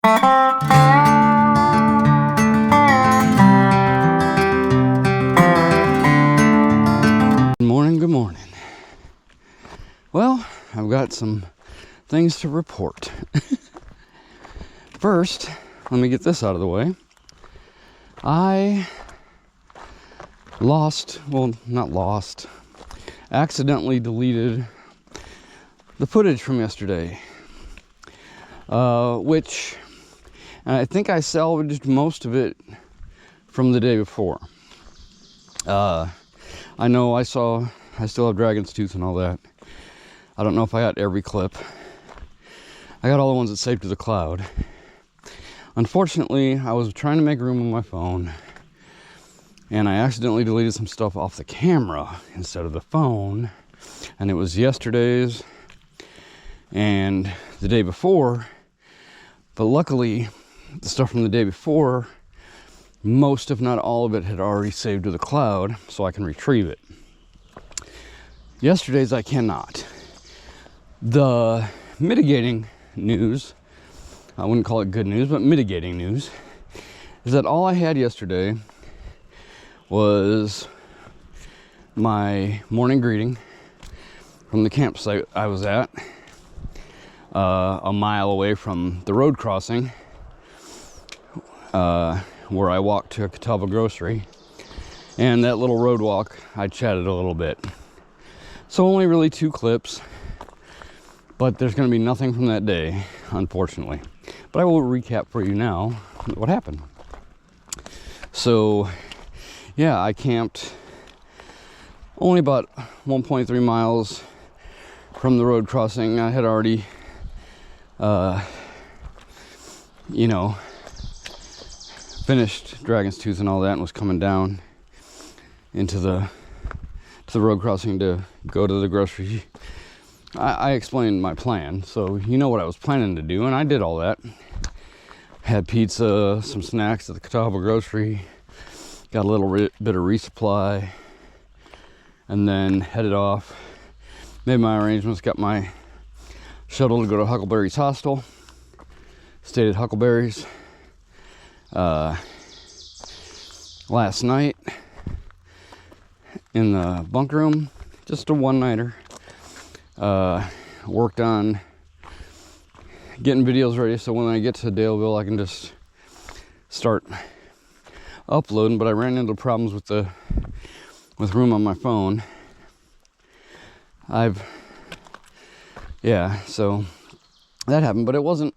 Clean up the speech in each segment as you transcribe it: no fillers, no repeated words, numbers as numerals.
Good morning. Well, I've got some things to report. First, let me get this out of the way. I accidentally deleted the footage from yesterday, which I think I salvaged most of it from the day before. I know I still have Dragon's Tooth and all that. I don't know if I got every clip. I got all the ones that saved to the cloud. Unfortunately, I was trying to make room on my phone, and I accidentally deleted some stuff off the camera instead of the phone. And it was yesterday's and the day before. But luckily, the stuff from the day before, most if not all of it had already saved to the cloud, so I can retrieve it. Yesterday's I cannot. The mitigating news, I wouldn't call it good news, but mitigating news, is that all I had yesterday was my morning greeting from the campsite I was at, a mile away from the road crossing, where I walked to a Catawba grocery. And that little road walk, I chatted a little bit. So only really 2 clips, but there's going to be nothing from that day, unfortunately. But I will recap for you now what happened. So, yeah, I camped only about 1.3 miles from the road crossing. I had already, finished Dragon's Tooth and all that, and was coming down into the road crossing to go to the grocery. I explained my plan, so you know what I was planning to do, and I did all that. Had pizza, some snacks at the Catawba grocery, got a little bit of resupply, and then headed off. Made my arrangements, got my shuttle to go to Huckleberry's hostel. Stayed at Huckleberry's last night in the bunk room, just a one-nighter. Worked on getting videos ready so when I get to Daleville I can just start uploading, but I ran into problems with room on my phone. So that happened, but there wasn't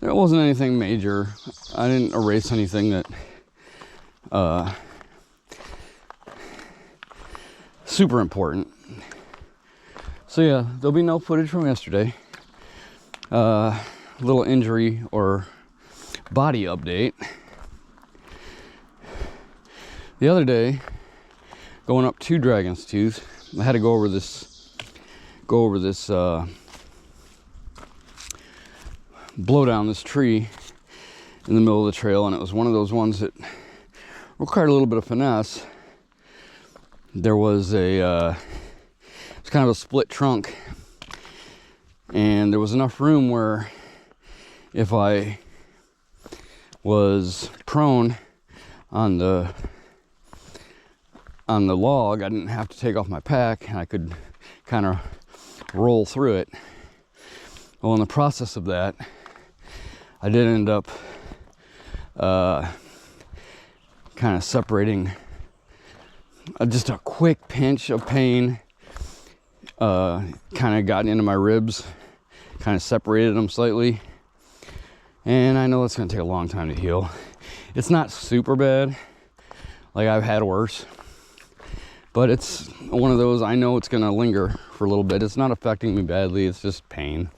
anything major. I didn't erase anything that super important. So yeah, there'll be no footage from yesterday. Little injury or body update. The other day, going up to Dragon's Tooth, I had to go over this blow down this tree in the middle of the trail, and it was one of those ones that required a little bit of finesse. There was it's kind of a split trunk, and there was enough room where if I was prone on the log, I didn't have to take off my pack, and I could kind of roll through it. Well, in the process of that, I did end up kind of separating, just a quick pinch of pain kind of got into my ribs, kind of separated them slightly, and I know it's going to take a long time to heal. It's not super bad, like I've had worse, but it's one of those, I know it's going to linger for a little bit. It's not affecting me badly, it's just pain.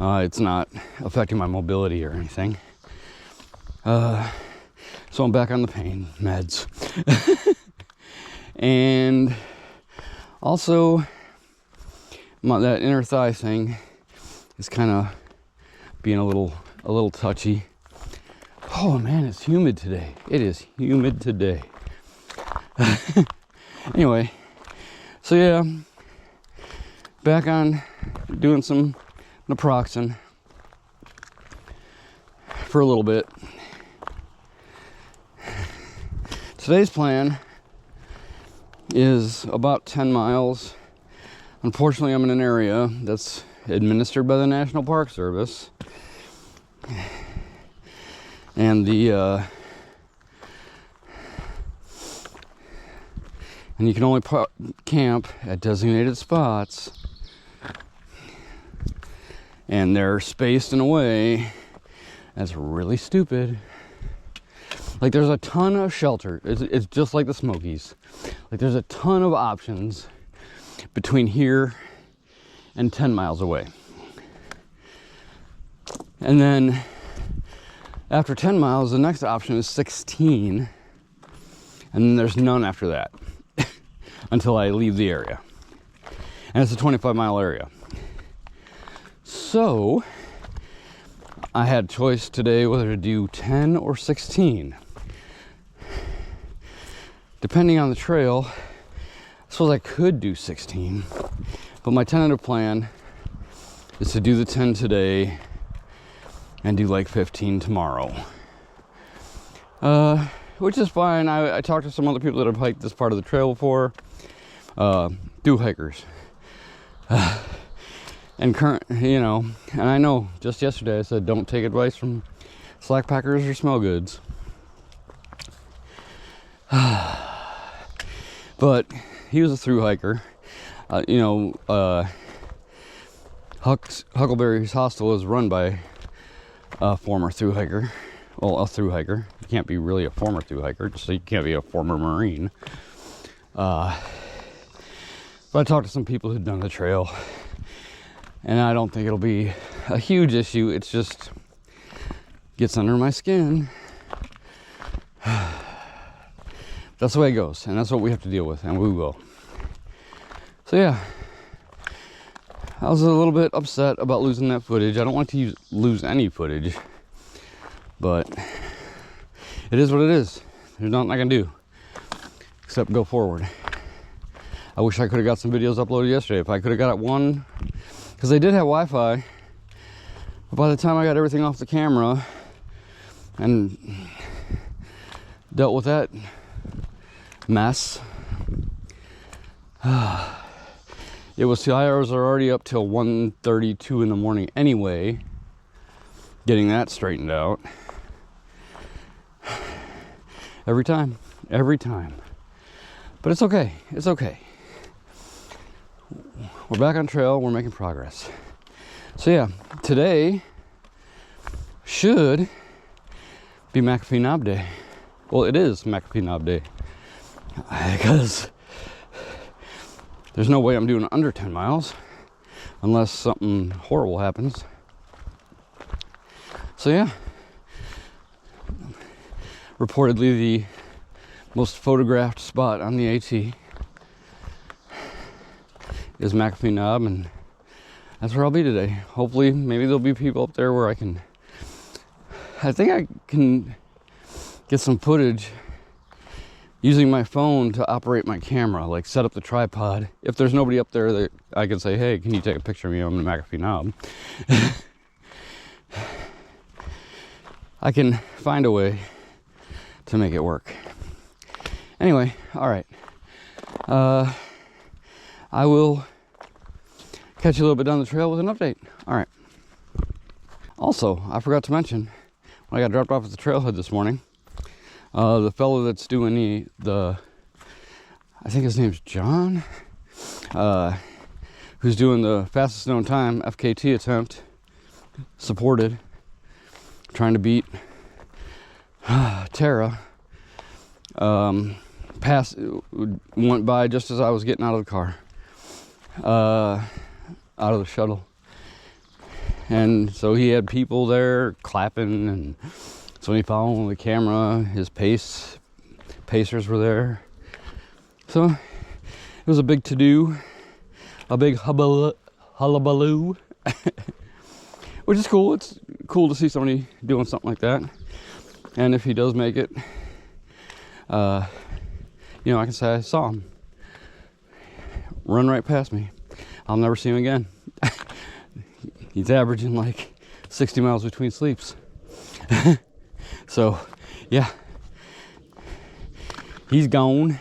It's not affecting my mobility or anything. So I'm back on the pain meds. And also, that inner thigh thing is kind of being a little touchy. Oh man, it's humid today. It is humid today. Anyway, so yeah, back on doing some naproxen. for a little bit. Today's plan is about 10 miles. Unfortunately, I'm in an area that's administered by the National Park Service. And and you can only camp at designated spots. And they're spaced in a way that's really stupid. Like, there's a ton of shelter. It's just like the Smokies. Like, there's a ton of options between here and 10 miles away. And then after 10 miles, the next option is 16. And then there's none after that until I leave the area. And it's a 25-mile area. So I had a choice today whether to do 10 or 16. Depending on the trail, I suppose I could do 16, but my tentative plan is to do the 10 today and do like 15 tomorrow. Which is fine. I talked to some other people that have hiked this part of the trail before. Thru-hikers. And and I know just yesterday I said don't take advice from slack packers or smell goods. But he was a thru-hiker. Huckleberry's Hostel is run by a former thru-hiker. Well, a thru-hiker. You can't be really a former thru-hiker, just so you can't be a former Marine. But I talked to some people who've done the trail, and I don't think it'll be a huge issue. It's just gets under my skin. That's the way it goes, and that's what we have to deal with, and we will. So yeah, I was a little bit upset about losing that footage. I don't want to lose any footage, but it is what it is. There's nothing I can do except go forward. I wish I could have got some videos uploaded yesterday. If I could have got it one, because they did have Wi-Fi, but by the time I got everything off the camera and dealt with that mess, it was 2 hours are already up till 1:32 in the morning anyway, getting that straightened out. Every time. But it's okay. We're back on trail. We're making progress. So yeah, today should be McAfee Knob Day. Well, it is McAfee Knob Day, because there's no way I'm doing under 10 miles unless something horrible happens. So yeah, reportedly the most photographed spot on the AT is McAfee Knob, and that's where I'll be today. Hopefully, maybe there'll be people up there where I think I can get some footage using my phone to operate my camera, like set up the tripod. If there's nobody up there that I can say, hey, can you take a picture of me on the McAfee Knob? I can find a way to make it work. Anyway, all right. I will catch you a little bit down the trail with an update. All right. Also, I forgot to mention, when I got dropped off at the trailhead this morning, the fellow that's doing the I think his name's John, who's doing the fastest known time FKT attempt, supported, trying to beat Tara, went by just as I was getting out of the car, out of the shuttle. And so he had people there clapping, and somebody following the camera. His pacers were there. So it was a big to-do, a big hullabaloo, which is cool. It's cool to see somebody doing something like that. And if he does make it, I can say I saw him run right past me. I'll never see him again. He's averaging like 60 miles between sleeps. So, yeah. He's gone.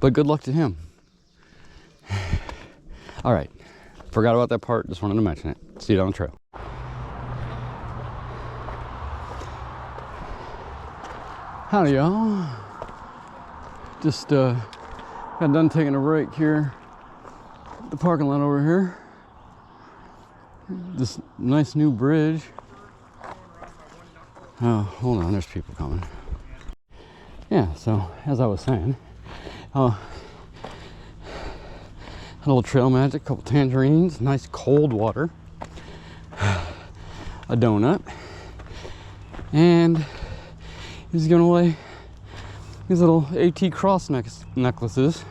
But good luck to him. All right. Forgot about that part. Just wanted to mention it. See you down the trail. Howdy, y'all. Just got done taking a break here. The parking lot over here. This nice new bridge. Oh, hold on. There's people coming. Yeah, so as I was saying, had a little trail magic, a couple tangerines, nice cold water, a donut, and he's giving away these little AT cross necklaces,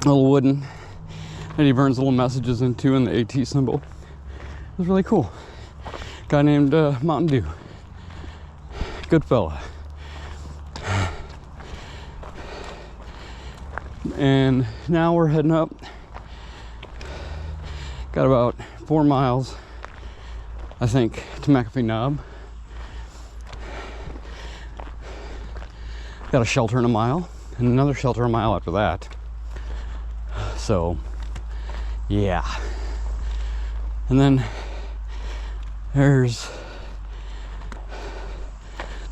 little wooden, that he burns little messages into in the AT symbol. It was really cool. Guy named Mountain Dew. Good fella. And now we're heading up. Got about 4 miles, I think, to McAfee Knob. Got a shelter in a mile, and another shelter a mile after that. So, yeah. And then there's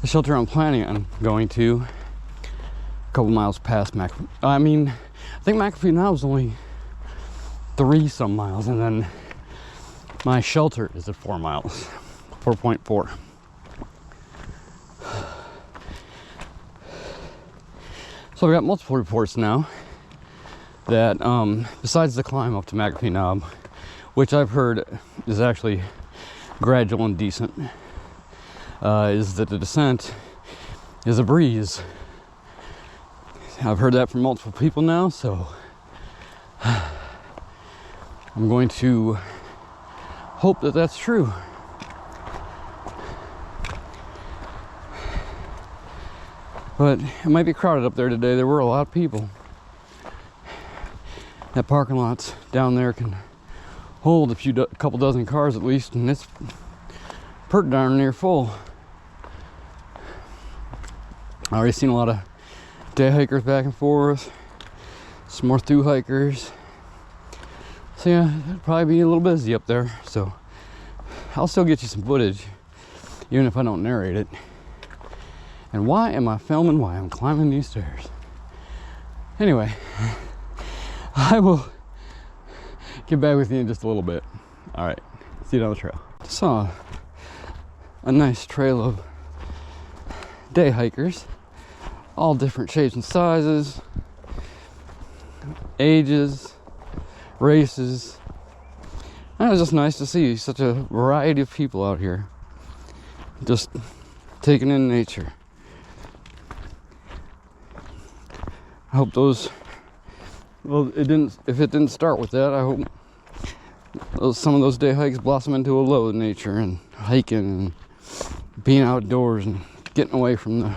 the shelter I'm planning on going to. Couple miles past McAfee. I think McAfee Knob is only 3 some miles, and then my shelter is at 4 miles, 4.4. So I've got multiple reports now that besides the climb up to McAfee Knob, which I've heard is actually gradual and decent, is that the descent is a breeze. I've heard that from multiple people now, so I'm going to hope that that's true. But it might be crowded up there today. There were a lot of people. That parking lot's down there can hold a couple dozen cars at least, and it's pretty darn near full. I already seen a lot of day hikers back and forth, some more through hikers. So yeah, it'll probably be a little busy up there. So I'll still get you some footage, even if I don't narrate it. And why am I filming while I'm climbing these stairs? Anyway, I will get back with you in just a little bit. All right, see you down the trail. Saw a nice trail of day hikers. All different shapes and sizes, ages, races. And it was just nice to see such a variety of people out here, just taking in nature. I hope those, well, if it didn't start with that, I hope some of those day hikes blossom into a love of nature and hiking and being outdoors and getting away from the,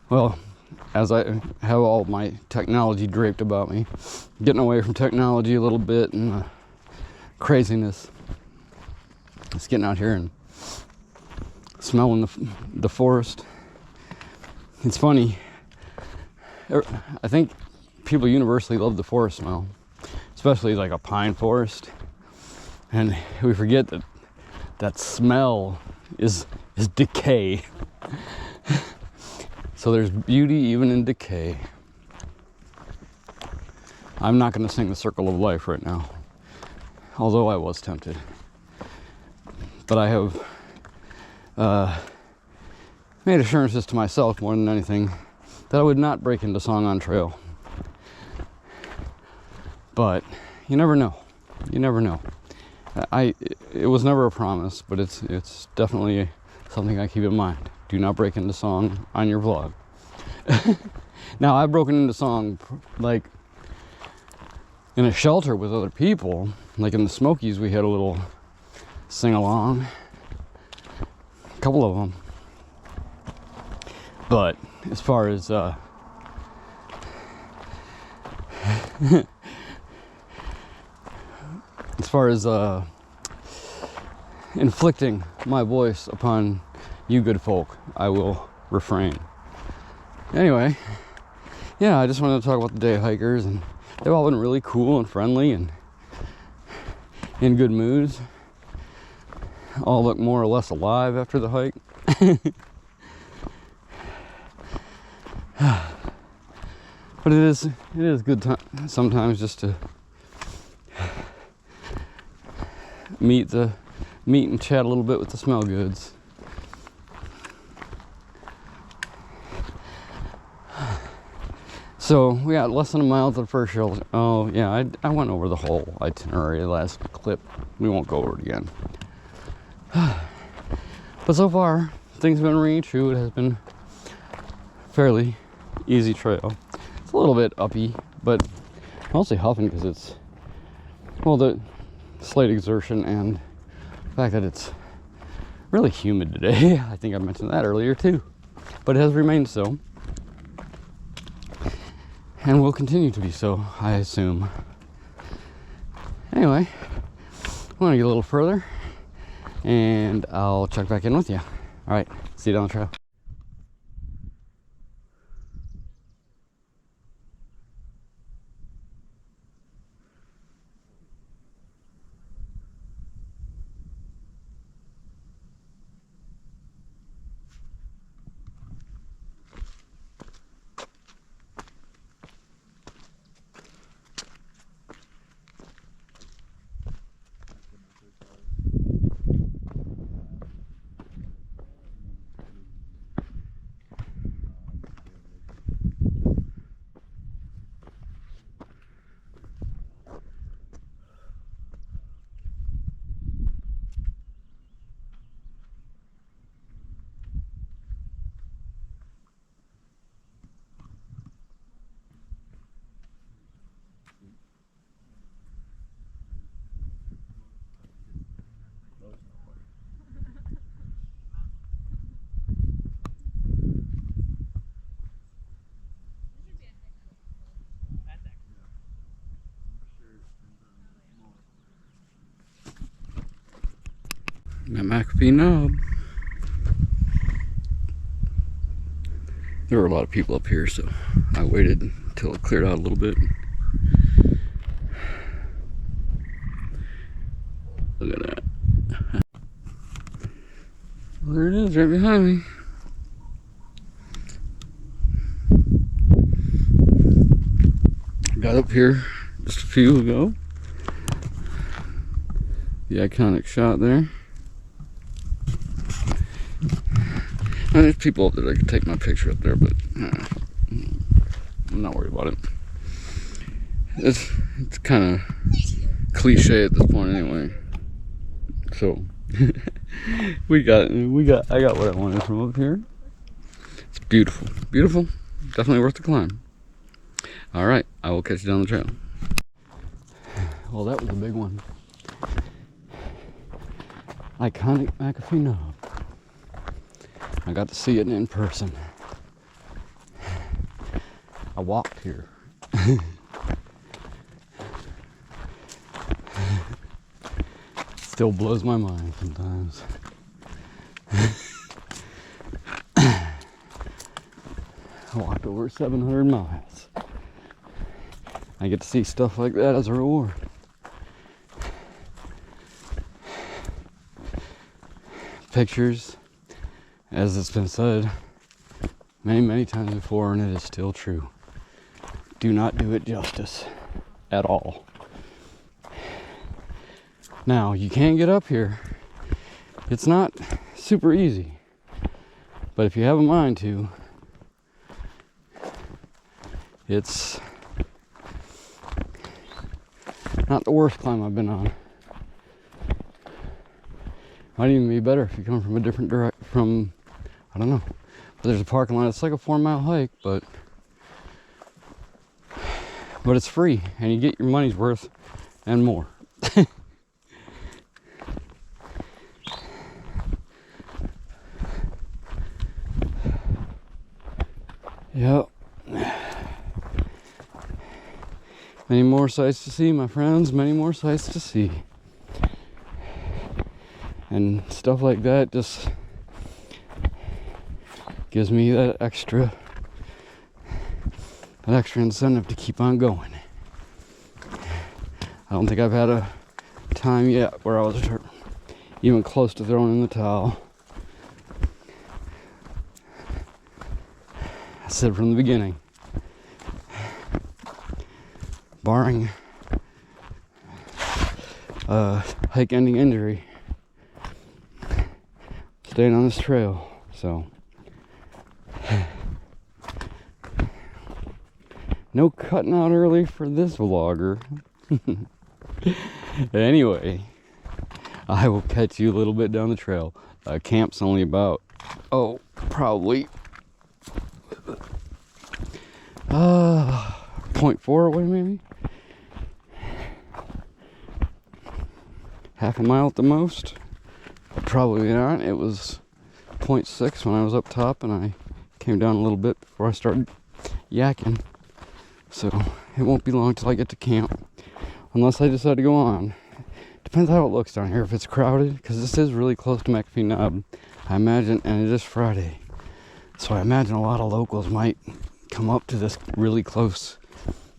well, as I have all my technology draped about me, getting away from technology a little bit and craziness. Just getting out here and smelling the forest. It's funny. I think people universally love the forest smell, especially like a pine forest. And we forget that smell is decay. So there's beauty even in decay. I'm not going to sing the Circle of Life right now, although I was tempted. But I have made assurances to myself more than anything that I would not break into song on trail. But you never know. You never know. It was never a promise, but it's definitely something I keep in mind. Do not break into song on your vlog. Now, I've broken into song like in a shelter with other people. Like in the Smokies, we had a little sing-along. A couple of them. But as far as inflicting my voice upon you good folk, I will refrain. Anyway, yeah, I just wanted to talk about the day hikers, and they've all been really cool and friendly and in good moods. All look more or less alive after the hike. But it is good time sometimes just to meet and chat a little bit with the smell goods. So we got less than a mile to the first shelter. Oh yeah, I went over the whole itinerary last clip. We won't go over it again. But so far, things have been ringing true. It has been a fairly easy trail. It's a little bit uppy, but mostly huffing because it's, well, the slight exertion and the fact that it's really humid today. I think I mentioned that earlier too. But it has remained so. And will continue to be so, I assume. Anyway, I want to get a little further, and I'll check back in with you. All right, see you down the trail. Got McAfee Knob. There were a lot of people up here, so I waited until it cleared out a little bit. Look at that. Well, there it is, right behind me. Got up here just a few ago. The iconic shot there. And there's people up there that could take my picture up there, but I'm not worried about it. It's kind of cliche at this point anyway. So I got what I wanted from up here. It's beautiful, beautiful. Definitely worth the climb. All right, I will catch you down the trail. Well, that was a big one. Iconic McAfee Knob. I got to see it in person. I walked here. Still blows my mind sometimes. I walked over 700 miles. I get to see stuff like that as a reward. Pictures, as it's been said many times before, and it is still true, do not do it justice at all. Now, you can get up here. It's not super easy, but if you have a mind to, it's not the worst climb I've been on. Might even be better if you come from a different direction, I don't know. But there's a parking lot. It's like a 4-mile hike, but it's free, and you get your money's worth and more. Yep. Many more sights to see, my friends. Many more sights to see. And stuff like that just gives me that extra incentive to keep on going. I don't think I've had a time yet where I was even close to throwing in the towel. I said from the beginning, barring hike ending injury, staying on this trail. So no cutting out early for this vlogger. Anyway, I will catch you a little bit down the trail. Camp's only about probably 0.4 away, maybe half a mile at the most. Probably not. It was 0.6 when I was up top, and I came down a little bit before I started yakking. So it won't be long till I get to camp, unless I decide to go on. Depends how it looks down here. If it's crowded, because this is really close to McAfee Knob, I imagine, and it is Friday, so I imagine a lot of locals might come up to this really close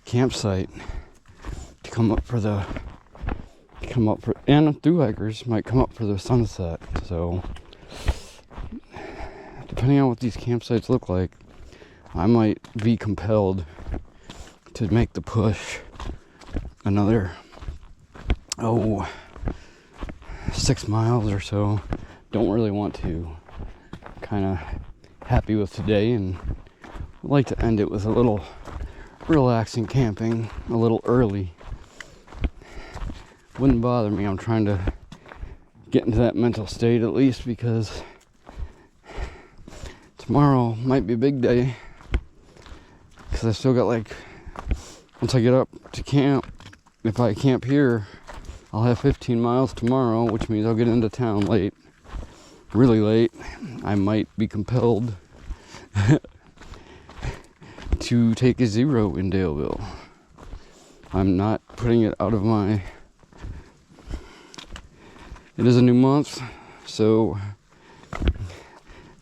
campsite to come up for, and thru-hikers might come up for the sunset. So depending on what these campsites look like, I might be compelled to make the push another 6 miles or so. Don't really want to. Kind of happy with today, and would like to end it with a little relaxing camping a little early. Wouldn't bother me. I'm trying to get into that mental state at least, because tomorrow might be a big day, because I still got once I get up to camp, if I camp here, I'll have 15 miles tomorrow, which means I'll get into town late, really late. I might be compelled to take a 0 in Daleville. I'm not putting it out of my... It is a new month, so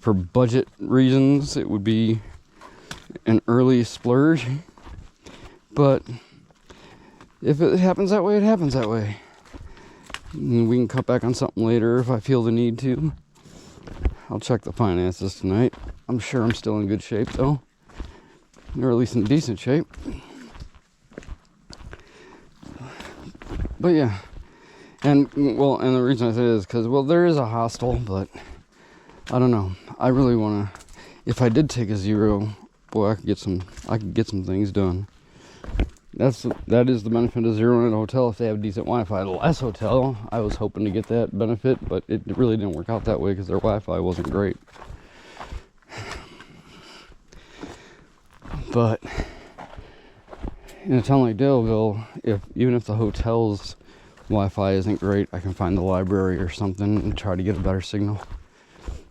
for budget reasons, it would be an early splurge. But if it happens that way, it happens that way. And we can cut back on something later if I feel the need to. I'll check the finances tonight. I'm sure I'm still in good shape, though. Or at least in decent shape. But yeah. And the reason I say this is because, there is a hostel, but I don't know. I really want to, if I did take a 0, boy, I could get some things done. That is the benefit of zeroing at a hotel if they have decent Wi-Fi. The last hotel, I was hoping to get that benefit, but it really didn't work out that way because their Wi-Fi wasn't great. But in a town like Daleville, even if the hotel's Wi-Fi isn't great, I can find the library or something and try to get a better signal.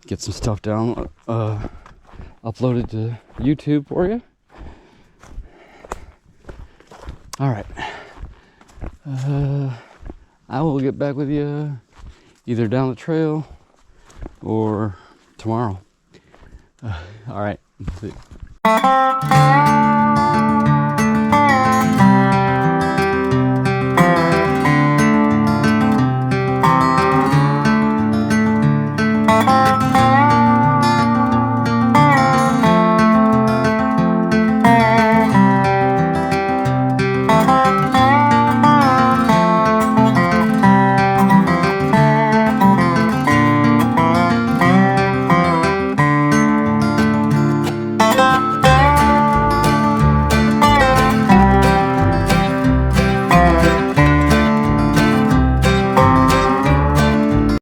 Get some stuff down, uploaded to YouTube for you. Alright. I will get back with you either down the trail or tomorrow. Alright. See you.